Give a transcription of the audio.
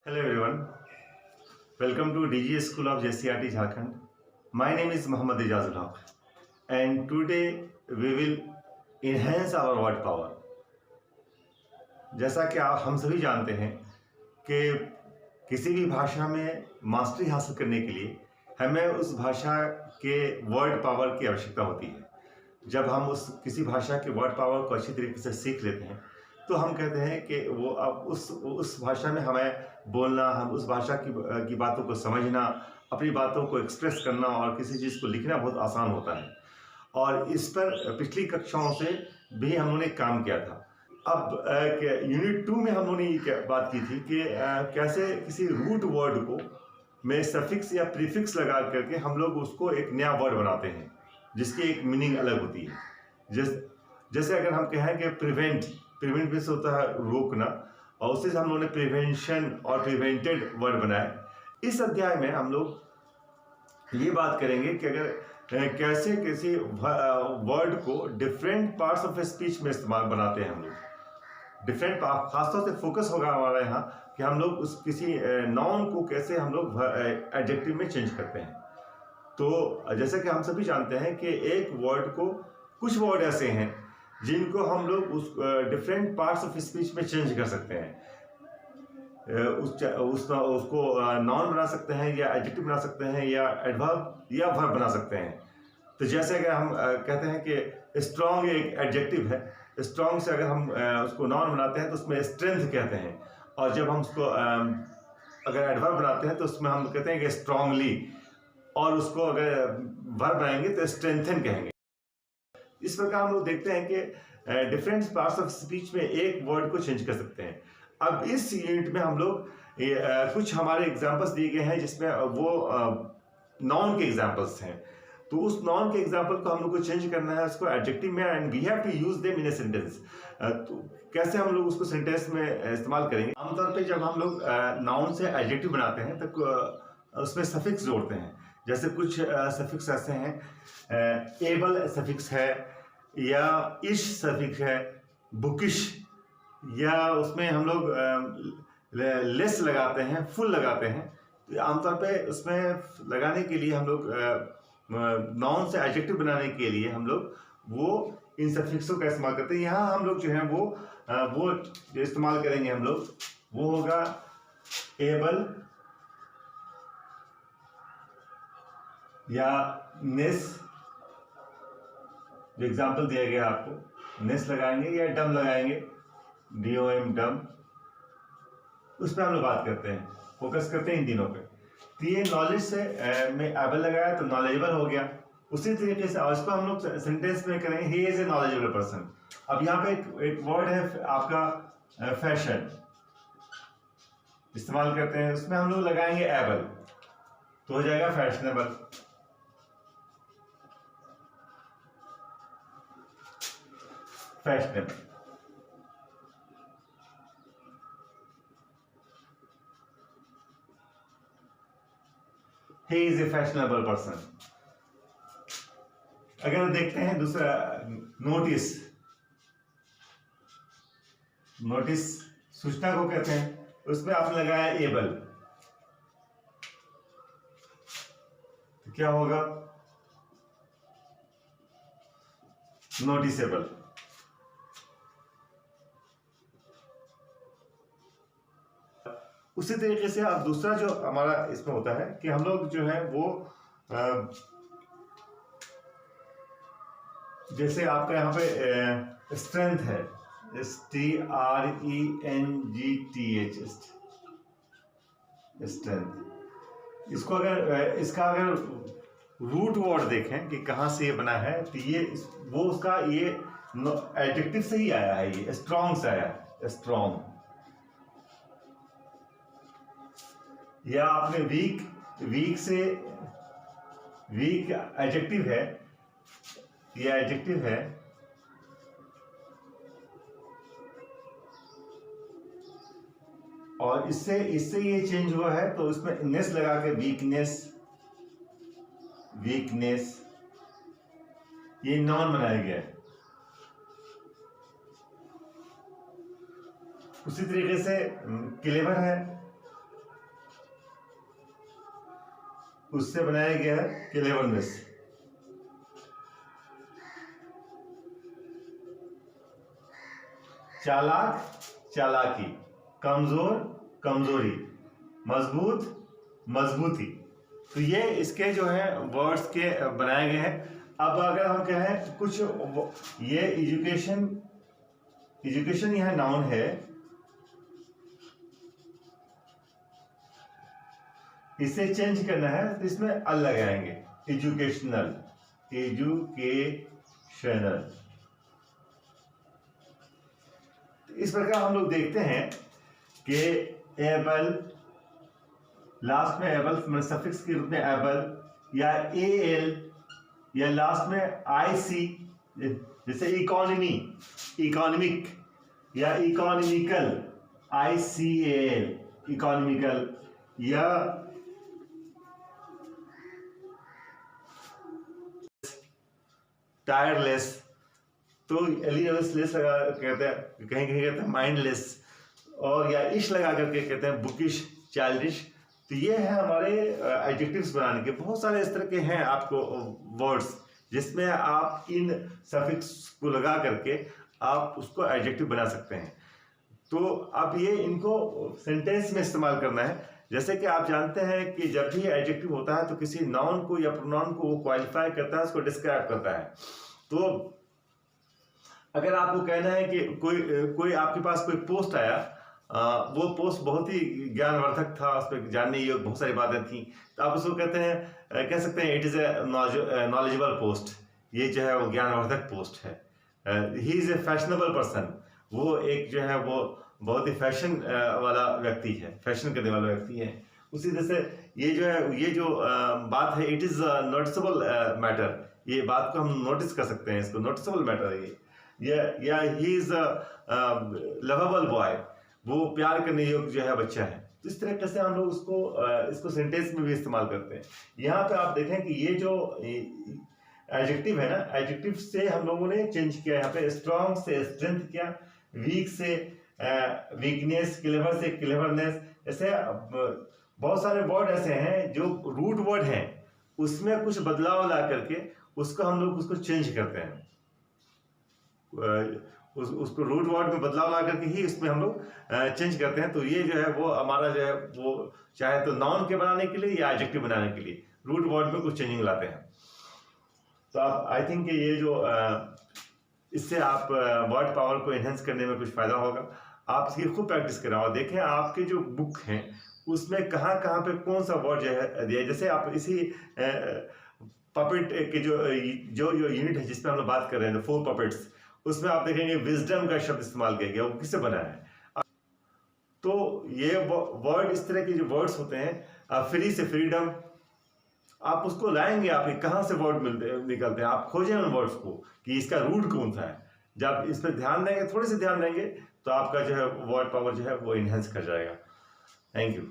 Hello everyone, welcome to DG School of JCRT Jharkhand. My name is Mohammad Ijazul Haq and today we will enhance our word power. जैसा कि हम सभी जानते हैं कि किसी भी भाषा में मास्टरी हासिल करने के लिए हमें उस भाषा के वर्ड पावर की आवश्यकता होती है। जब हम किसी भाषा के वर्ड पावर को अच्छी तरीके से सीख लेते हैं तो हम कहते हैं कि वो अब उस भाषा में हमें बोलना, हम उस भाषा की बातों को समझना, अपनी बातों को एक्सप्रेस करना और किसी चीज़ को लिखना बहुत आसान होता है। और इस पर पिछली कक्षाओं से भी हम लोगों ने काम किया था। अब यूनिट 2 में हम लोगों ने बात की थी कि कैसे किसी रूट वर्ड को में सफिक्स या प्रीफिक्स लगा करके हम लोग उसको एक नया वर्ड बनाते हैं जिसकी एक मीनिंग अलग होती है। जैसे अगर हम कहें कि प्रिवेंट भी से होता है रोकना, और उससे हम लोगों ने प्रिवेंशन और प्रिवेंटेड वर्ड बनाए। इस अध्याय में हम लोग ये बात करेंगे कि अगर कैसे किसी वर्ड को डिफरेंट पार्ट्स ऑफ स्पीच में इस्तेमाल बनाते हैं हम लोग। डिफरेंट खासतौर से फोकस होगा हमारा यहाँ कि हम लोग उस किसी नाउन को कैसे हम लोग एडजेक्टिव में चेंज करते हैं। तो जैसे कि हम सभी जानते हैं कि एक वर्ड को, कुछ वर्ड ऐसे हैं जिनको हम लोग उस डिफरेंट पार्ट्स ऑफ स्पीच में चेंज कर सकते हैं। उसको नाउन बना सकते हैं या एडजेक्टिव बना सकते हैं या एडवर्ब या वर्ब बना सकते हैं। तो जैसे अगर हम कहते हैं कि स्ट्रॉन्ग एक एडजेक्टिव है, स्ट्रॉन्ग से अगर हम उसको नाउन बनाते हैं तो उसमें स्ट्रेंथ कहते हैं, और जब हम उसको अगर एडवर्ब बनाते हैं तो उसमें हम कहते हैं कि स्ट्रांगली, और उसको अगर वर्ब बनाएंगे तो स्ट्रेंथन कहेंगे। इस प्रकार हम लोग देखते हैं कि डिफरेंट पार्ट्स ऑफ स्पीच में एक वर्ड को चेंज कर सकते हैं। अब इस यूनिट में हम लोग कुछ हमारे एग्जांपल्स दिए गए हैं जिसमें वो नाउन के एग्जांपल्स हैं। तो उस नाउन के एग्जांपल को हम लोग को चेंज करना है उसको एडजेक्टिव में, and we have to use them in a sentence. तो कैसे हम लोग उसको सेंटेंस में इस्तेमाल करेंगे? आमतौर पे जब हम लोग नाउन से एडजेक्टिव बनाते हैं तो उसमें सफिक्स जोड़ते हैं। जैसे कुछ सफिक्स ऐसे हैं, एबल सफिक्स है या इश सफिक्स है, बुकिश, या उसमें हम लोग लेस लगाते हैं, फुल लगाते हैं। तो आमतौर पे उसमें लगाने के लिए हम लोग नाउन से एडजेक्टिव बनाने के लिए हम लोग वो इन सफिक्सों का इस्तेमाल करते हैं। यहाँ हम लोग जो है वो जो इस्तेमाल करेंगे हम लोग वो होगा एबल या नेस। जो एग्जाम्पल दिया गया आपको, नेस लगाएंगे या डम लगाएंगे, DOM डम। उस पर हम लोग बात करते हैं, फोकस करते हैं इन तीनों पे। तो ये नॉलेज से मैं एबल लगाया तो नॉलेजेबल हो गया। उसी तरीके से उसको हम लोग सेंटेंस में करेंगे, he is a knowledgeable person. अब यहाँ पे एक वर्ड है आपका फैशन, इस्तेमाल करते हैं, उसमें हम लोग लगाएंगे एबल, तो हो जाएगा fashionable. Fashionable. He is a fashionable person। अगर देखते हैं दूसरा नोटिस, नोटिस सूचना को कहते हैं, उसमें आपने लगाया एबल, तो क्या होगा? नोटिसेबल। उसी तरीके से अब दूसरा जो हमारा इसमें होता है कि हम लोग जो है वो जैसे आपका यहाँ पे स्ट्रेंथ है, STRENGTH, स्ट्रेंथ। इसको इसका अगर रूट वर्ड देखें कि कहाँ से ये बना है, तो ये वो उसका ये एडजेक्टिव से ही आया है, ये स्ट्रॉन्ग से आया है, स्ट्रॉन्ग। या आपने वीक से, वीक एडजेक्टिव है, ये एडजेक्टिव है, और इससे ये चेंज हुआ है, तो उसमें नेस लगा के वीकनेस, ये नॉन बनाया गया है। उसी तरीके से क्लेवर है, उससे बनाया गया है क्लेवरनेस। चालाक चालाकी, कमजोर कमजोरी, मजबूत मजबूती। तो ये इसके जो है वर्ड्स के बनाए गए हैं। अब अगर हम कहें कुछ, ये एजुकेशन यह नाउन है, इसे चेंज करना है तो इसमें अल लगाएंगे, एजुकेशनल, एजुकेशनल। इस प्रकार हम लोग देखते हैं कि एबल, लास्ट में एबल मतलब सफिक्स के रूप में एबल या एल, या लास्ट में आईसी, जैसे इकोनॉमी, इकोनॉमिक या इकोनॉमिकल, ICAL, इकोनॉमिकल, या टायरलेस। तो लेस लगा कहते हैं, कहीं कहीं कहते हैं माइंडलेस, और या इश लगा करके कहते हैं बुकिश, चाइल्डिश। तो ये है हमारे एडजेक्टिव्स बनाने के। बहुत सारे इस तरह के हैं आपको वर्ड्स जिसमें आप इन सफिक्स को लगा करके आप उसको एडजेक्टिव बना सकते हैं। तो अब ये इनको सेंटेंस में इस्तेमाल करना है। जैसे कि आप जानते हैं कि जब भी एडजेक्टिव होता है तो किसी नाउन को या प्रोनाउन को वो क्वालिफाई करता है, उसको डिस्क्राइब करता है। तो अगर आपको कहना है कि कोई आपके पास कोई पोस्ट आया, वो पोस्ट बहुत ही ज्ञानवर्धक था, उस पर जानने योग्य बहुत सारी बातें थी, तो आप उसको कहते हैं, कह सकते हैं it is a knowledgeable post, ये जो है वो ज्ञानवर्धक पोस्ट है। He is a fashionable person, वो एक जो है वो बहुत ही फैशन वाला व्यक्ति है, फैशन करने वाला व्यक्ति है। उसी तरह से ये जो है, ये जो बात है, इट इज़ नोटिसेबल मैटर, ये बात को हम नोटिस कर सकते हैं, इसको नोटिसेबल मैटर है ये। या ही इज़ लवेबल बॉय, वो प्यार करने योग्य जो है बच्चा है। तो इस तरीके से हम लोग उसको इसको सेंटेंस में भी इस्तेमाल करते हैं। यहाँ पे आप देखें कि ये जो एडजेक्टिव है ना, एडजेक्टिव से हम लोगों ने चेंज किया। यहाँ पे स्ट्रॉन्ग से स्ट्रेंथ किया, वीक से वीकनेस, क्लेवर से क्लेवरनेस। ऐसे बहुत सारे वर्ड ऐसे हैं जो रूट वर्ड हैं, उसमें कुछ बदलाव ला करके उसको हम लोग उसको चेंज करते हैं। उसको रूट वर्ड में बदलाव ला करके ही इसमें हम लोग चेंज करते हैं। तो ये जो है वो हमारा जो है वो चाहे तो नाउन के बनाने के लिए या एडजेक्टिव बनाने के लिए रूट वर्ड में कुछ चेंजिंग लाते हैं। तो आप आई थिंक ये जो इससे आप वर्ड पावर को एनहेंस करने में कुछ फ़ायदा होगा। आप इसकी खूब प्रैक्टिस करें और देखें आपके जो बुक हैं उसमें कहाँ कहाँ पे कौन सा वर्ड जो है दिया। जैसे आप इसी पपेट के जो यूनिट है जिस पर हम लोग बात कर रहे हैं, 4 पपेट्स, उसमें आप देखेंगे विजडम का शब्द इस्तेमाल किया गया। वो किससे बना है? तो ये वर्ड, इस तरह के जो वर्ड्स होते हैं, फ्री से फ्रीडम, आप उसको लाएंगे, आप कहाँ से वर्ड निकलते हैं, आप खोजें उन वर्ड्स को कि इसका रूट कौन सा है। जब इस पर ध्यान देंगे, थोड़े से ध्यान देंगे, तो आपका जो है वर्ड पावर जो है वो इनहेंस कर जाएगा। Thank you.